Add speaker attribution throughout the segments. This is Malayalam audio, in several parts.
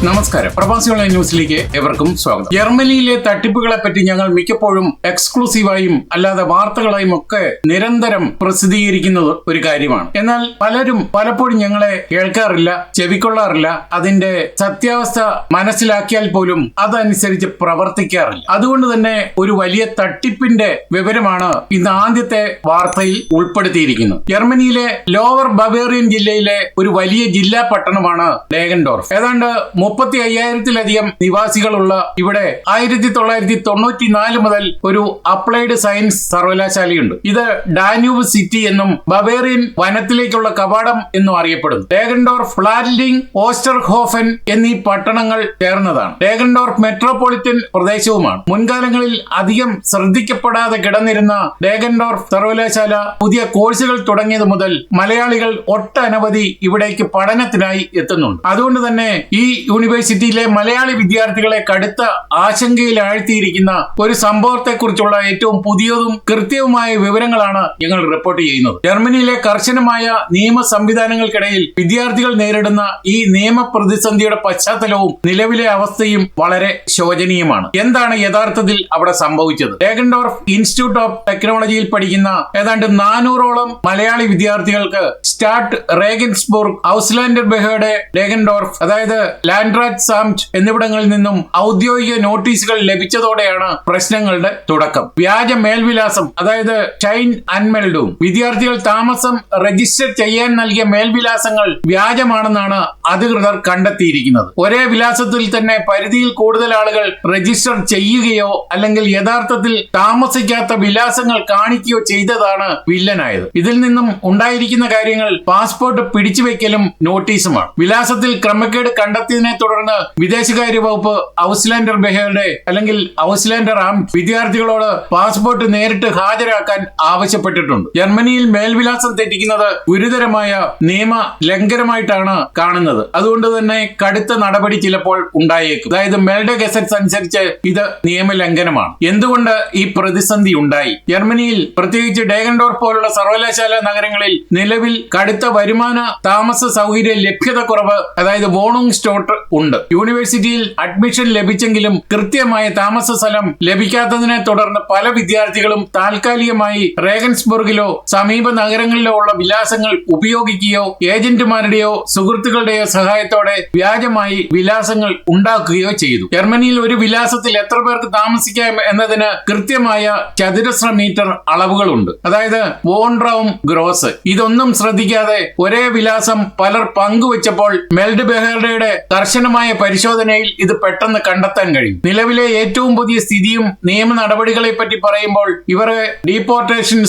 Speaker 1: നമസ്കാരം. പ്രവാസികളുടെ ന്യൂസിലേക്ക് ഏവർക്കും സ്വാഗതം. ജർമ്മനിയിലെ തട്ടിപ്പുകളെ പറ്റി ഞങ്ങൾ മിക്കപ്പോഴും എക്സ്ക്ലൂസീവായും അല്ലാതെ വാർത്തകളായും ഒക്കെ നിരന്തരം പ്രസിദ്ധീകരിക്കുന്നത് ഒരു കാര്യമാണ്. എന്നാൽ പലരും പലപ്പോഴും ഞങ്ങളെ കേൾക്കാറില്ല, ചെവിക്കൊള്ളാറില്ല, അതിന്റെ സത്യാവസ്ഥ മനസ്സിലാക്കിയാൽ പോലും അതനുസരിച്ച് പ്രവർത്തിക്കാറില്ല. അതുകൊണ്ട് തന്നെ ഒരു വലിയ തട്ടിപ്പിന്റെ വിവരമാണ് ഇന്ന് ആദ്യത്തെ വാർത്തയിൽ ഉൾപ്പെടുത്തിയിരിക്കുന്നത്. ജർമ്മനിയിലെ ലോവർ ബവേറിയൻ ജില്ലയിലെ ഒരു വലിയ ജില്ലാ പട്ടണമാണ് ഡേഗൻഡോർഫ്. ഏതാണ്ട് 35,000-ലധികം നിവാസികളുള്ള ഇവിടെ 1994 മുതൽ ഒരു അപ്ലൈഡ് സയൻസ് സർവകലാശാലയുണ്ട്. ഇത് ഡാന്യൂബ് സിറ്റി എന്നും ബവേറിയൻ വനത്തിലേക്കുള്ള കവാടം എന്നും അറിയപ്പെടുന്നു. ഡേഗൻഡോർഫ്, ഫ്ലാറ്റ്ലിംഗ്, ഓസ്റ്റർഹോഫൻ എന്നീ പട്ടണങ്ങൾ ചേർന്നതാണ്. ഡേഗൻഡോർഫ് മെട്രോപൊളിറ്റൻ പ്രദേശവുമാണ്. മുൻകാലങ്ങളിൽ അധികം ശ്രദ്ധിക്കപ്പെടാതെ കിടന്നിരുന്ന ഡേഗൻഡോർഫ് സർവകലാശാല പുതിയ കോഴ്സുകൾ തുടങ്ങിയത് മുതൽ മലയാളികൾ ഒട്ടനവധി ഇവിടേക്ക് പഠനത്തിനായി എത്തുന്നുണ്ട്. അതുകൊണ്ട് തന്നെ ഈ യൂണിവേഴ്സിറ്റിയിലെ മലയാളി വിദ്യാർത്ഥികളെ കടുത്ത ആശങ്കയിൽ ആഴ്ത്തിയിരിക്കുന്ന ഒരു സംഭവത്തെക്കുറിച്ചുള്ള ഏറ്റവും പുതിയതും കൃത്യവുമായ വിവരങ്ങളാണ് ഞങ്ങൾ റിപ്പോർട്ട് ചെയ്യുന്നത്. ജർമ്മനിയിലെ കർശനമായ നിയമ സംവിധാനങ്ങൾക്കിടയിൽ വിദ്യാർത്ഥികൾ നേരിടുന്ന ഈ നിയമ പ്രതിസന്ധിയുടെ പശ്ചാത്തലവും നിലവിലെ അവസ്ഥയും വളരെ ശോചനീയമാണ്. എന്താണ് യഥാർത്ഥത്തിൽ അവിടെ സംഭവിച്ചത്? ഡേഗൻഡോർഫ് ഇൻസ്റ്റിറ്റ്യൂട്ട് ഓഫ് ടെക്നോളജിയിൽ പഠിക്കുന്ന ഏതാണ്ട് 400ഓളം മലയാളി വിദ്യാർത്ഥികൾക്ക് സ്റ്റാർട്ട് റേഗൻസ്ബുർഗ്, ഔസ്ലാൻഡർ ബെഹേർഡെ, ഡേഗൻഡോർഫ്, അതായത് ലാൻഡ്രാറ്റ് സാംറ്റ് എന്നിവിടങ്ങളിൽ നിന്നും ഔദ്യോഗിക നോട്ടീസുകൾ ലഭിച്ചതോടെയാണ് പ്രശ്നങ്ങളുടെ തുടക്കം. വ്യാജ മേൽവിലാസം, അതായത് ഷൈൻ അൺമെൽഡും, വിദ്യാർത്ഥികൾ താമസം രജിസ്റ്റർ ചെയ്യാൻ നൽകിയ മേൽവിലാസങ്ങൾ വ്യാജമാണെന്നാണ് അധികൃതർ കണ്ടെത്തിയിരിക്കുന്നത്. ഒരേ വിലാസത്തിൽ തന്നെ പരിധിയിൽ കൂടുതൽ ആളുകൾ രജിസ്റ്റർ ചെയ്യുകയോ അല്ലെങ്കിൽ യഥാർത്ഥത്തിൽ താമസിക്കാത്ത വിലാസങ്ങൾ കാണിക്കുകയോ ചെയ്തതാണ് വില്ലനായത്. ഇതിൽ നിന്നും ഉണ്ടായിരിക്കുന്ന കാര്യങ്ങൾ പാസ്പോർട്ട് പിടിച്ചുവെക്കലും നോട്ടീസുമാണ്. വിലാസത്തിൽ ക്രമക്കേട് കണ്ടെത്തിയതിനെ തുടർന്ന് വിദേശകാര്യ വകുപ്പ് ഔസ്ലാൻഡർ ബെഹേർഡെ അല്ലെങ്കിൽ ഔസ്ലാൻഡർ ആംറ്റ് വിദ്യാർത്ഥികളോട് പാസ്പോർട്ട് നേരിട്ട് ഹാജരാക്കാൻ ആവശ്യപ്പെട്ടിട്ടുണ്ട്. ജർമ്മനിയിൽ മേൽവിലാസം തെറ്റിക്കുന്നത് ഗുരുതരമായ നിയമ ലംഘനമായിട്ടാണ് കാണുന്നത്. അതുകൊണ്ട് തന്നെ കടുത്ത നടപടി ചിലപ്പോൾ ഉണ്ടായേക്കും. അതായത് മെൽഡെ ഗസറ്റ്സ് അനുസരിച്ച് ഇത് നിയമലംഘനമാണ്. എന്തുകൊണ്ട് ഈ പ്രതിസന്ധി ഉണ്ടായി? ജർമ്മനിയിൽ പ്രത്യേകിച്ച് ഡേഗൻഡോർഫ് പോലുള്ള സർവകലാശാല നഗരങ്ങളിൽ നിലവിൽ കടുത്ത വരുമാന താമസ സൗകര്യ ലഭ്യത കുറവ്, അതായത് വോണുങ് സ്റ്റോട്ട് ഉണ്ട്. യൂണിവേഴ്സിറ്റിയിൽ അഡ്മിഷൻ ലഭിച്ചെങ്കിലും കൃത്യമായ താമസ സ്ഥലം ലഭിക്കാത്തതിനെ തുടർന്ന് പല വിദ്യാർത്ഥികളും താൽക്കാലികമായി റേഗൻസ്ബുർഗിലോ സമീപ നഗരങ്ങളിലോ ഉള്ള വിലാസങ്ങൾ ഉപയോഗിക്കുകയോ ഏജന്റുമാരുടെയോ സുഹൃത്തുക്കളുടെയോ സഹായത്തോടെ വ്യാജമായി വിലാസങ്ങൾ ഉണ്ടാക്കുകയോ ചെയ്തു. ജർമ്മനിയിൽ ഒരു വിലാസത്തിൽ എത്ര പേർക്ക് താമസിക്കാം എന്നതിന് കൃത്യമായ ചതുരശ്ര മീറ്റർ അളവുകളുണ്ട്, അതായത് വോൺറൗം ഗ്രോസ്. ഇതൊന്നും ശ്രദ്ധിക്കാതെ ഒരേ വിലാസം പലർ പങ്കുവച്ചപ്പോൾ മെൽഡ് ബെഹേർഡയുടെ കർശനമായ പരിശോധനയിൽ ഇത് പെട്ടെന്ന് കണ്ടെത്താൻ കഴിയും. നിലവിലെ ഏറ്റവും പുതിയ സ്ഥിതിയും നിയമ നടപടികളെ പറ്റി പറയുമ്പോൾ ഇവരെ ഡീപ്പോർട്ടേഷൻ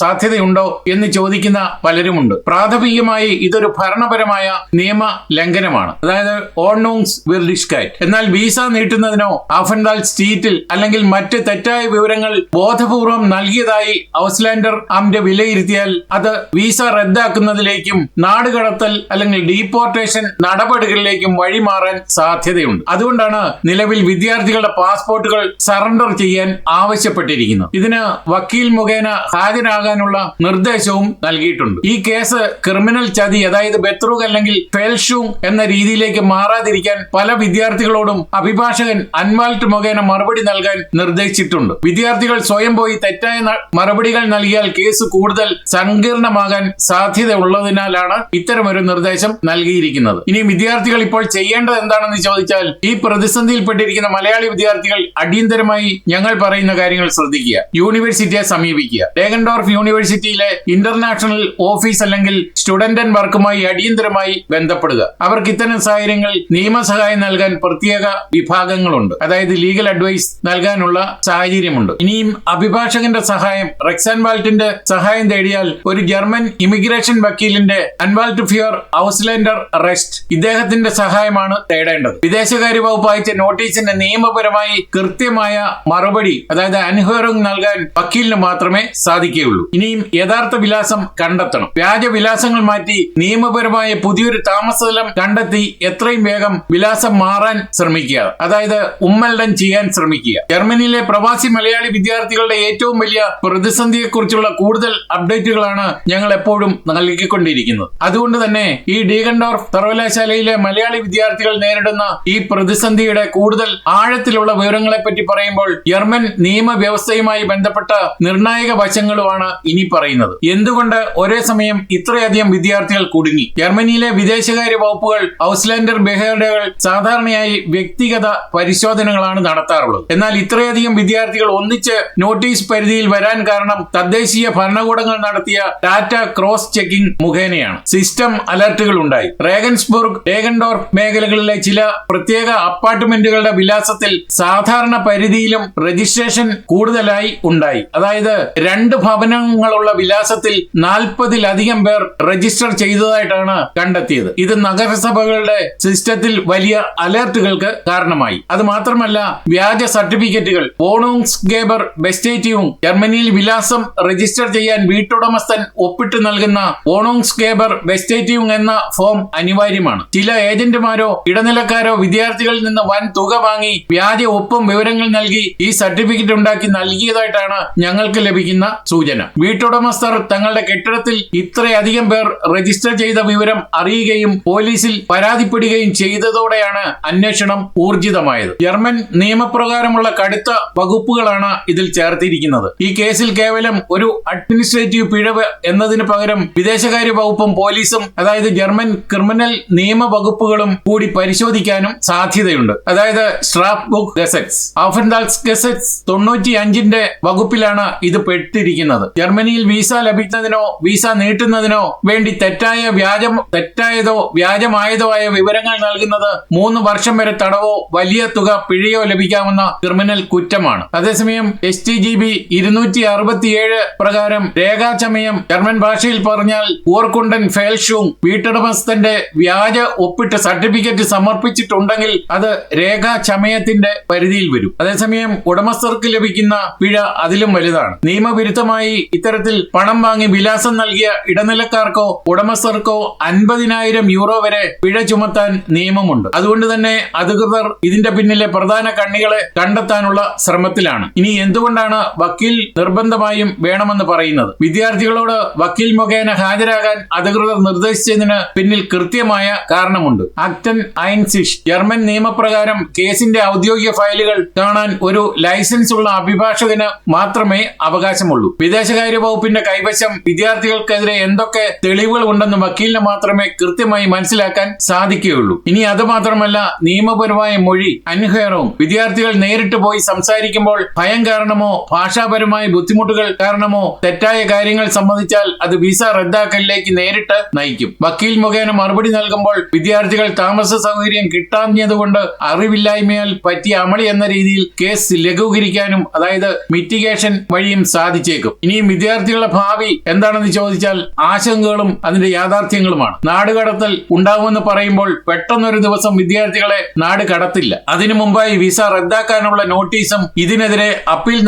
Speaker 1: സാധ്യതയുണ്ടോ എന്ന് ചോദിക്കുന്ന പലരുമുണ്ട്. പ്രാഥമികമായി ഇതൊരു ഭരണപരമായ നിയമ ലംഘനമാണ്, അതായത് ഓർണൂങ്സ് വിർഡിഷ്കൈറ്റ്. എന്നാൽ വിസ നീട്ടുന്നതിനോ ആഫൻഡാൽ സ്റ്റീറ്റിൽ അല്ലെങ്കിൽ മറ്റ് തെറ്റായ വിവരങ്ങൾ ബോധപൂർവം നൽകിയതായി ഔസ്ലാൻഡർ ആംറ്റ് വിലയിരുത്തിയാൽ അത് വിസ റദ്ദാക്കുന്നതിലേക്കും നാടുകടത്തൽ അല്ലെങ്കിൽ ഡീപ്പോർട്ടേഷൻ നടപടികളിലേക്കും വഴിമാറാൻ സാധ്യതയുണ്ട്. അതുകൊണ്ടാണ് നിലവിൽ വിദ്യാർത്ഥികളുടെ പാസ്പോർട്ടുകൾ സറണ്ടർ ചെയ്യാൻ ആവശ്യപ്പെട്ടിരിക്കുന്നത്. ഇതിന് വക്കീൽ മുഖേന ഹാജരാകാനുള്ള നിർദ്ദേശവും നൽകിയിട്ടുണ്ട്. ഈ കേസ് ക്രിമിനൽ ചതി, അതായത് ബെത്രൂഗ് അല്ലെങ്കിൽ ഫെൽഷൂങ് എന്ന രീതിയിലേക്ക് മാറാതിരിക്കാൻ പല വിദ്യാർത്ഥികളോടും അഭിഭാഷകൻ അൻവാൾട്ട് മുഖേന മറുപടി നൽകാൻ നിർദ്ദേശിച്ചിട്ടുണ്ട്. വിദ്യാർത്ഥികൾ സ്വയം പോയി തെറ്റായ മറുപടികൾ നൽകിയാൽ കേസ് കൂടുതൽ സങ്കീർണമാകാൻ സാധ്യത ഉള്ളതിനാലാണ് ഇത്തരമൊരു നിർദ്ദേശം നൽകിയിരിക്കുന്നത്. ഇനി വിദ്യാർത്ഥികൾ ഇപ്പോൾ ചെയ്യേണ്ടത് എന്താണെന്ന് ചോദിച്ചാൽ, ഈ പ്രതിസന്ധിയിൽപ്പെട്ടിരിക്കുന്ന മലയാളി വിദ്യാർത്ഥികൾ അടിയന്തരമായി ഞങ്ങൾ പറയുന്ന കാര്യങ്ങൾ ശ്രദ്ധിക്കുക. യൂണിവേഴ്സിറ്റിയെ സമീപിക്കുക. ഡേഗൻഡോർഫ് യൂണിവേഴ്സിറ്റിയിലെ ഇന്റർനാഷണൽ ഓഫീസ് അല്ലെങ്കിൽ സ്റ്റുഡന്റ് ആൻഡ് വർക്കുമായി അടിയന്തരമായി ബന്ധപ്പെടുക. അവർക്ക് ഇത്തരം സാഹചര്യങ്ങളിൽ നിയമസഹായം നൽകാൻ പ്രത്യേക വിഭാഗങ്ങളുണ്ട്, അതായത് ലീഗൽ അഡ്വൈസ് നൽകാനുള്ള സാഹചര്യമുണ്ട്. ഇനിയും അഭിഭാഷകന്റെ സഹായം, റെക്സാൻവാൾട്ടിന്റെ സഹായം തേടിയാൽ ഒരു ജർമ്മൻ ഇമിഗ്രേഷൻ വക്കീലിന്റെ അൻവാൾട്ട് ഫിയർ ഔസ്ലാൻഡർ റെസ്റ്റ്, ഇദ്ദേഹത്തിന്റെ സഹായമാണ് തേടേണ്ടത്. വിദേശകാര്യ വകുപ്പ് അയച്ച നോട്ടീസിന്റെ നിയമപരമായി കൃത്യമായ മറുപടി, അതായത് അൻഹോറിംഗ് നൽകാൻ വക്കീലിന് മാത്രമേ സാധിക്കുകയുള്ളൂ. ഇനിയും യഥാർത്ഥ വിലാസം കണ്ടെത്തണം. വ്യാജ വിലാസങ്ങൾ മാറ്റി നിയമപരമായ പുതിയൊരു താമസസ്ഥലം കണ്ടെത്തി എത്രയും വേഗം വിലാസം മാറാൻ ശ്രമിക്കുക, അതായത് ഉമ്മൽഡൻ ചെയ്യാൻ ശ്രമിക്കുക. ജർമ്മനിയിലെ പ്രവാസി മലയാളി വിദ്യാർത്ഥികളുടെ ഏറ്റവും വലിയ പ്രതിസന്ധിയെക്കുറിച്ചുള്ള കൂടുതൽ അപ്ഡേറ്റുകളാണ് ഞങ്ങൾ എപ്പോഴും നൽകിക്കൊണ്ടിരിക്കുന്നത്. അതുകൊണ്ട് തന്നെ ഈ ഡേഗൻഡോർഫ് സർവകലാശാലയിലെ മലയാളി വിദ്യാർത്ഥികൾ നേരിടുന്ന ഈ പ്രതിസന്ധിയുടെ കൂടുതൽ ആഴത്തിലുള്ള വിവരങ്ങളെ പറ്റി പറയുമ്പോൾ ജർമ്മൻ നിയമവ്യവസ്ഥയുമായി ബന്ധപ്പെട്ട നിർണായക വശങ്ങളുമാണ് ഇനി പറയുന്നത്. എന്തുകൊണ്ട് ഒരേ സമയം ഇത്രയധികം വിദ്യാർത്ഥികൾ കുടുങ്ങി? ജർമ്മനിയിലെ വിദേശകാര്യ വകുപ്പുകൾ ഔസ്ലാൻഡർ ബെഹേർഡുകൾ സാധാരണയായി വ്യക്തിഗത പരിശോധനകളാണ് നടത്താറുള്ളത്. എന്നാൽ ഇത്രയധികം വിദ്യാർത്ഥികൾ ഒന്നിച്ച് നോട്ടീസ് പരിധിയിൽ വരാൻ കാരണം തദ്ദേശീയ ഭരണകൂടങ്ങൾ നടത്തിയ ഡാറ്റ ക്രോസ് ചെക്കിംഗ് മുഖേനയാണ്. സിസ്റ്റം അലർട്ടുകൾ ഉണ്ടായി. റേഗൻസ്ബുർഗ്, ഡേഗൻഡോർഫ് മേഖലകളിലെ ചില പ്രത്യേക അപ്പാർട്ട്മെന്റുകളുടെ വിലാസത്തിൽ സാധാരണ പരിധിയിലും രജിസ്ട്രേഷൻ കൂടുതലായി ഉണ്ടായി. അതായത് 2 ഭവനങ്ങളുള്ള വിലാസത്തിൽ 40-ലധികം പേർ രജിസ്റ്റർ ചെയ്തതായിട്ടാണ് കണ്ടെത്തിയത്. ഇത് നഗരസഭകളുടെ സിസ്റ്റത്തിൽ വലിയ അലർട്ടുകൾക്ക് കാരണമായി. അത് മാത്രമല്ല, വ്യാജ സർട്ടിഫിക്കറ്റുകൾ, വോണുങ്സ്ഗേബർ ബെസ്റ്റേറ്റിയും ജർമ്മനിയിൽ വിലാസം രജിസ്റ്റർ ചെയ്യാൻ വീട്ടുടമസ്ഥൻ ഒപ്പിട്ട് നൽകുന്ന വോണുങ്സ്ഗേബർ ബെസ്റ്റേറ്റിയും എന്ന ഫോം അനിവാര്യമാണ്. ചില ഏജന്റുമാരോ ഇടനിലക്കാരോ വിദ്യാർത്ഥികളിൽ നിന്ന് വൻ തുക വാങ്ങി വ്യാജ ഒപ്പും വിവരങ്ങൾ നൽകി ഈ സർട്ടിഫിക്കറ്റ് ഉണ്ടാക്കി നൽകിയതായിട്ടാണ് ഞങ്ങൾക്ക് ലഭിക്കുന്ന സൂചന. വീട്ടുടമസ്ഥർ തങ്ങളുടെ കെട്ടിടത്തിൽ ഇത്രയധികം പേർ രജിസ്റ്റർ ചെയ്ത വിവരം അറിയുകയും പോലീസിൽ പരാതിപ്പെടുകയും ചെയ്തതോടെയാണ് അന്വേഷണം ഊർജിതമായത്. ജർമ്മൻ നിയമപ്രകാരമുള്ള കടുത്ത വകുപ്പുകളാണ് ഇതിൽ ചേർത്തിരിക്കുന്നത്. ഈ കേസിൽ കേവലം ഒരു അഡ്മിനിസ്ട്രേറ്റീവ് പിഴവ് എന്നതിന് പകരം വിദേശകാര്യ വകുപ്പും പോലീസും, അതായത് ജർമ്മൻ ക്രിമിനൽ നിയമ വകുപ്പുകളും കൂടി പരിശോധിക്കാനും സാധ്യതയുണ്ട്. അതായത് സ്ട്രാഫ് ബുക്ക് ഗസറ്റ്സ്, ഓഫൻഡാൽസ് ഗസറ്റ്സ് 95-ന്റെ വകുപ്പിലാണ് ഇത് പെട്ടിരിക്കുന്നത്. ജർമ്മനിയിൽ വിസ ലഭിക്കുന്നതിനോ വിസ നീട്ടുന്നതിനോ വേണ്ടി തെറ്റായതോ വ്യാജമായതോ ആയ വിവരങ്ങൾ നൽകുന്നത് 3 വർഷം വരെ തടവോ വലിയ തുക പിഴയോ ലഭിക്കാവുന്ന ക്രിമിനൽ കുറ്റമാണ്. അതേസമയം StGB 267 പ്രകാരം രേഖാചമയം, ജർമ്മൻ ഭാഷയിൽ പറഞ്ഞാൽ ഊർക്കുണ്ടൻ ഫേൽഷും, വീട്ടുടമസ്ഥന്റെ വ്യാജ ഒപ്പിട്ട് സർട്ടിഫിക്കറ്റ് സമർപ്പിച്ചിട്ടുണ്ടെങ്കിൽ അത് രേഖാചമയത്തിന്റെ പരിധിയിൽ വരും. അതേസമയം ഉടമസ്ഥർക്ക് ലഭിക്കുന്ന പിഴ അതിലും വലുതാണ്. നിയമവിരുദ്ധമായി ഇത്തരത്തിൽ പണം വാങ്ങി വിലാസം നൽകിയ ഇടനിലക്കാർക്കോ ഉടമസ്ഥർക്കോ 50,000 യൂറോ വരെ പിഴ ചുമത്താൻ നിയമമുണ്ട്. അതുകൊണ്ട് തന്നെ അധികൃതർ ഇതിന്റെ പിന്നിലെ പ്രധാന കണ്ണികളെ കണ്ടെത്താനുള്ള ശ്രമത്തിലാണ്. ഇനി എന്തുകൊണ്ടാണ് വക്കീൽ നിർബന്ധമായും വേണമെന്ന് പറയുന്നത്? വിദ്യാർത്ഥികളോട് വക്കീൽ മുഖേന ഹാജരാകാൻ അധികൃതർ നിർദ്ദേശിച്ചതിന് പിന്നിൽ കൃത്യമായ കാരണമുണ്ട്. ആക്ടൻ ഐൻസിഷ്, ജർമ്മൻ നിയമപ്രകാരം കേസിന്റെ ഔദ്യോഗിക ഫയലുകൾ കാണാൻ ഒരു ലൈസൻസ് ഉള്ള അഭിഭാഷകന് മാത്രമേ അവകാശമുള്ളൂ. വിദേശകാര്യ വകുപ്പിന്റെ കൈവശം വിദ്യാർത്ഥികൾക്കെതിരെ എന്തൊക്കെ തെളിവുകൾ ഉണ്ടെന്ന് വക്കീലിന് മാത്രമേ കൃത്യമായി മനസ്സിലാക്കാൻ സാധിക്കുകയുള്ളൂ. ഇനി അത് മാത്രമല്ല, നിയമപരമായ മൊഴി അന്വേഷണവും വിദ്യാർത്ഥികൾ നേരിട്ട് പോയി സംസാരിക്കുമ്പോൾ ഭയം കാരണമോ ഭാഷാപരമായ ബുദ്ധിമുട്ടുകൾ കാരണമോ തെറ്റായ കാര്യങ്ങൾ സംബന്ധിച്ചാൽ അത് വിസ റദ്ദാക്കലിലേക്ക് നേരിട്ട് നയിക്കും. വക്കീൽ മുഖേന മറുപടി നൽകുമ്പോൾ വിദ്യാർത്ഥികൾ താമസ സൗകര്യം കിട്ടാഞ്ഞതുകൊണ്ട് അറിവില്ലായ്മയാൽ പറ്റിയ അമളി എന്ന രീതിയിൽ കേസ് ലഘൂകരിക്കാനും, അതായത് മിറ്റിഗേഷൻ വഴിയും സാധിച്ചേക്കും. ഇനിയും വിദ്യാർത്ഥികളുടെ ഭാവി എന്താണെന്ന് ചോദിച്ചാൽ ആശങ്കകളും അതിന്റെ യാഥാർത്ഥ്യങ്ങളുമാണ്. നാടുകടത്തൽ ഉണ്ടാവുമെന്ന് പറയുമ്പോൾ പെട്ടെന്നൊരു ദിവസം വിദ്യാർത്ഥികളെ നാട് കടത്തില്ല. അതിനു മുമ്പായി വിസ റദ്ദാക്കാനുള്ള നോട്ടീസും ഇതിനെതിരെ അപ്പീൽ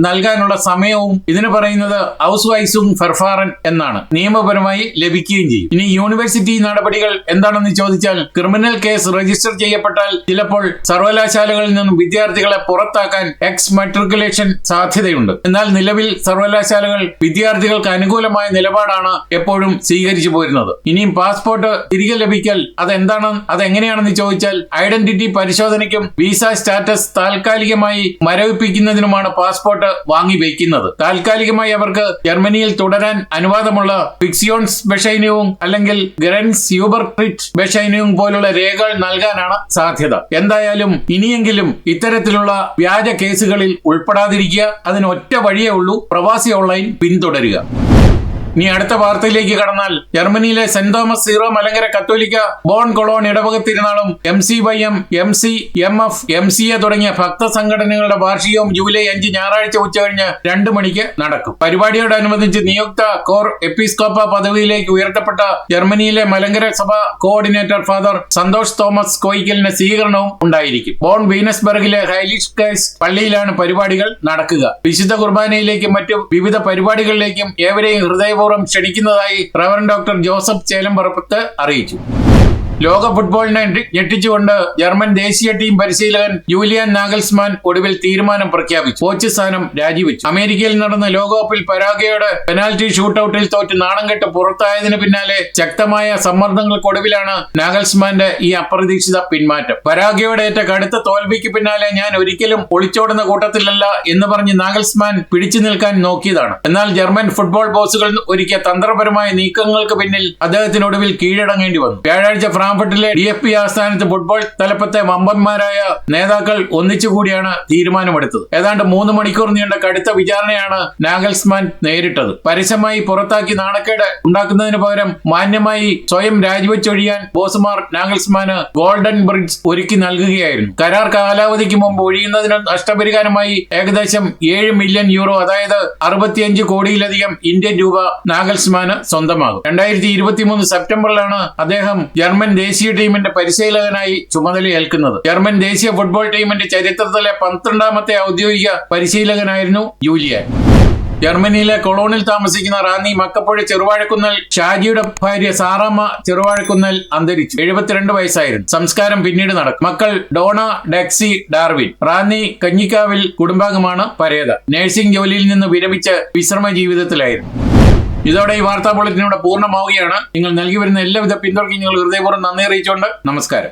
Speaker 1: നൽകാനുള്ള സമയവും ഇതിന് പറയുന്നത് ഔസ്വൈസും ഫെർഫാറൻ എന്നാണ്, നിയമപരമായി ലഭിക്കുകയും ചെയ്യും. ഇനി യൂണിവേഴ്സിറ്റി നടപടികൾ എന്താണെന്ന് ചോദിച്ചാൽ ക്രിമിനൽ കേസ് രജിസ്റ്റർ ചെയ്യപ്പെട്ടാൽ ചിലപ്പോൾ സർവകലാശാലകളിൽ നിന്നും വിദ്യാർത്ഥികളെ പുറത്താക്കാൻ എക്സ് മെട്രിക്കുലേഷൻ സാധ്യതയുണ്ട്. എന്നാൽ നിലവിൽ സർവകലാശാലകൾ വിദ്യാർത്ഥികൾക്ക് അനുകൂലമായ നിലപാടാണ് എപ്പോഴും സ്വീകരിച്ചു പോരുന്നത്. ഇനിയും പാസ്പോർട്ട് തിരികെ ലഭിക്കൽ അതെങ്ങനെയാണെന്ന് ചോദിച്ചാൽ ഐഡന്റിറ്റി പരിശോധനയ്ക്കും വിസ സ്റ്റാറ്റസ് താൽക്കാലികമായി മരവിപ്പിക്കുന്നതിനുമാണ് പാസ്പോർട്ട് വാങ്ങിവെക്കുന്നത്. താൽക്കാലികമായി അവർക്ക് ജർമ്മനിയിൽ തുടരാൻ അനുവാദമുള്ള ഫിക്സിയോൺസ് ബെഷൈനിയവും അല്ലെങ്കിൽ ഗ്രൻസ് യൂബർട്രിറ്റ് ബെഷൈനിയവും പോലുള്ള രേഖകൾ നൽകാനാണ് സാധ്യത. എന്തായാലും ഇനിയെങ്കിലും ഇത്തരത്തിലുള്ള വ്യാജ കേസുകളിൽ ഉൾപ്പെടാതിരിക്കുക. അതിന് ഒറ്റ വഴിയേ ഉള്ളൂ, പ്രവാസി ഓൺലൈൻ പിന്തുടരുക. ഇനി അടുത്ത വാർത്തയിലേക്ക് കടന്നാൽ, ജർമ്മനിയിലെ സെന്റ് തോമസ് സീറോ മലങ്കര കത്തോലിക്ക ബോൺ കൊളോൺ ഇടവക തിരുനാളും MCYM, MC, MF, MCA തുടങ്ങിയ ഭക്ത സംഘടനകളുടെ വാർഷികവും ജൂലൈ 5 ഞായറാഴ്ച ഉച്ചകഴിഞ്ഞ് 2 മണിക്ക് നടക്കും. പരിപാടിയോടനുബന്ധിച്ച് നിയുക്ത കോർ എപ്പിസ്കോപ്പ പദവിയിലേക്ക് ഉയർത്തപ്പെട്ട ജർമ്മനിയിലെ മലങ്കര സഭ കോർഡിനേറ്റർ ഫാദർ സന്തോഷ് തോമസ് കോയിക്കലിന് സ്വീകരണവും ഉണ്ടായിരിക്കും. ബോൺ വീനസ്ബർഗിലെ ഹൈലിഷ്കൈസ് പള്ളിയിലാണ് പരിപാടികൾ നടക്കുക. വിശുദ്ധ കുർബാനയിലേക്കും മറ്റു വിവിധ പരിപാടികളിലേക്കും ഏവരെയും ഹൃദയപൂർവ്വം ക്ഷണിക്കുന്നതായി റവറന്റ് ഡോക്ടർ ജോസഫ് ചേലംപറമ്പത്ത് അറിയിച്ചു. ലോക ഫുട്ബോളിനെ ഞെട്ടിച്ചുകൊണ്ട് ജർമ്മൻ ദേശീയ ടീം പരിശീലകൻ യൂലിയൻ നാഗൽസ്മാൻ ഒടുവിൽ തീരുമാനം പ്രഖ്യാപിച്ചു. കോച്ച് സ്ഥാനം രാജിവെച്ചു. അമേരിക്കയിൽ നടന്ന ലോകകപ്പിൽ പരാഗ്വയുടെ പെനാൽറ്റി ഷൂട്ടൌട്ടിൽ തോറ്റ് നാണം കെട്ട് പുറത്തായതിനു പിന്നാലെ ശക്തമായ സമ്മർദ്ദങ്ങൾക്കൊടുവിലാണ് നാഗൽസ്മാന്റെ ഈ അപ്രതീക്ഷിത പിന്മാറ്റം. പരാഗ്വയുടെ ഏറ്റ കടുത്ത തോൽവിക്ക് പിന്നാലെ ഞാൻ ഒരിക്കലും ഒളിച്ചോടുന്ന കൂട്ടത്തിലല്ല എന്ന് പറഞ്ഞ് നാഗൽസ്മാൻ പിടിച്ചു നിൽക്കാൻ നോക്കിയതാണ്. എന്നാൽ ജർമ്മൻ ഫുട്ബോൾ ബോസുകൾ ഒരുക്കിയ തന്ത്രപരമായ നീക്കങ്ങൾക്ക് പിന്നിൽ അദ്ദേഹത്തിനൊടുവിൽ കീഴടങ്ങേണ്ടി വന്നു. വ്യാഴാഴ്ച ഫ്രാങ്ക്ഫർട്ടിലെ DFB ആസ്ഥാനത്ത് ഫുട്ബോൾ തലപ്പത്തെ വമ്പന്മാരായ നേതാക്കൾ ഒന്നിച്ചുകൂടിയാണ് തീരുമാനമെടുത്തത്. ഏതാണ്ട് 3 മണിക്കൂർ നീണ്ട കടുത്ത വിചാരണയാണ് നാഗൽസ്മാൻ നേരിട്ടത്. പരസ്യമായി പുറത്താക്കി നാണക്കേട് ഉണ്ടാക്കുന്നതിന് പകരം മാന്യമായി സ്വയം രാജിവെച്ചൊഴിയാൻ ബോസുമാർ നാഗൽസ്മാന് ഗോൾഡൻ ബ്രിഡ്ജ് ഒരുക്കി നൽകുകയായിരുന്നു. കരാർ കാലാവധിക്ക് മുമ്പ് ഒഴിയുന്നതിന് നഷ്ടപരിഹാരമായി ഏകദേശം 7 മില്യൺ യൂറോ, അതായത് 65 കോടിയിലധികം ഇന്ത്യൻ രൂപ നാഗൽസ്മാന് സ്വന്തമാകും. 2023 സെപ്റ്റംബറിലാണ് അദ്ദേഹം ജർമ്മൻ ദേശീയ ടീമിന്റെ പരിശീലകനായി ചുമതലയേൽക്കുന്നത്. ജർമ്മൻ ദേശീയ ഫുട്ബോൾ ടീമിന്റെ ചരിത്രത്തിലെ 12ാമത്തെ ഔദ്യോഗിക പരിശീലകനായിരുന്നു യൂലിയൻ. ജർമ്മനിയിലെ കൊളോണിൽ താമസിക്കുന്ന റാന്നി മക്കപ്പുഴ ചെറുവാഴക്കുന്നൽ ഷാജിയുടെ ഭാര്യ സാറാമ്മ ചെറുവാഴക്കുന്നൽ അന്തരിച്ചു. 72 വയസ്സായിരുന്നു. സംസ്കാരം പിന്നീട് നടക്കും. മക്കൾ ഡോണ, ഡെക്സി, ഡാർവിൻ. റാന്നി കഞ്ഞിക്കാവിൽ കുടുംബാംഗമാണ് പരേത. നഴ്സിംഗ് ജോലിയിൽ നിന്ന് വിരമിച്ച് വിശ്രമ ജീവിതത്തിലായിരുന്നു. ഇതോടെ ഈ വാർത്താ ബുള്ളറ്റിൻ ഇവിടെ പൂർണ്ണമാവുകയാണ്. നിങ്ങൾ നൽകി വരുന്ന എല്ലാവിധ പിന്തുണയ്ക്കും നിങ്ങൾ ഹൃദയപൂർവ്വം നന്ദി അറിയിച്ചുകൊണ്ട് നമസ്കാരം.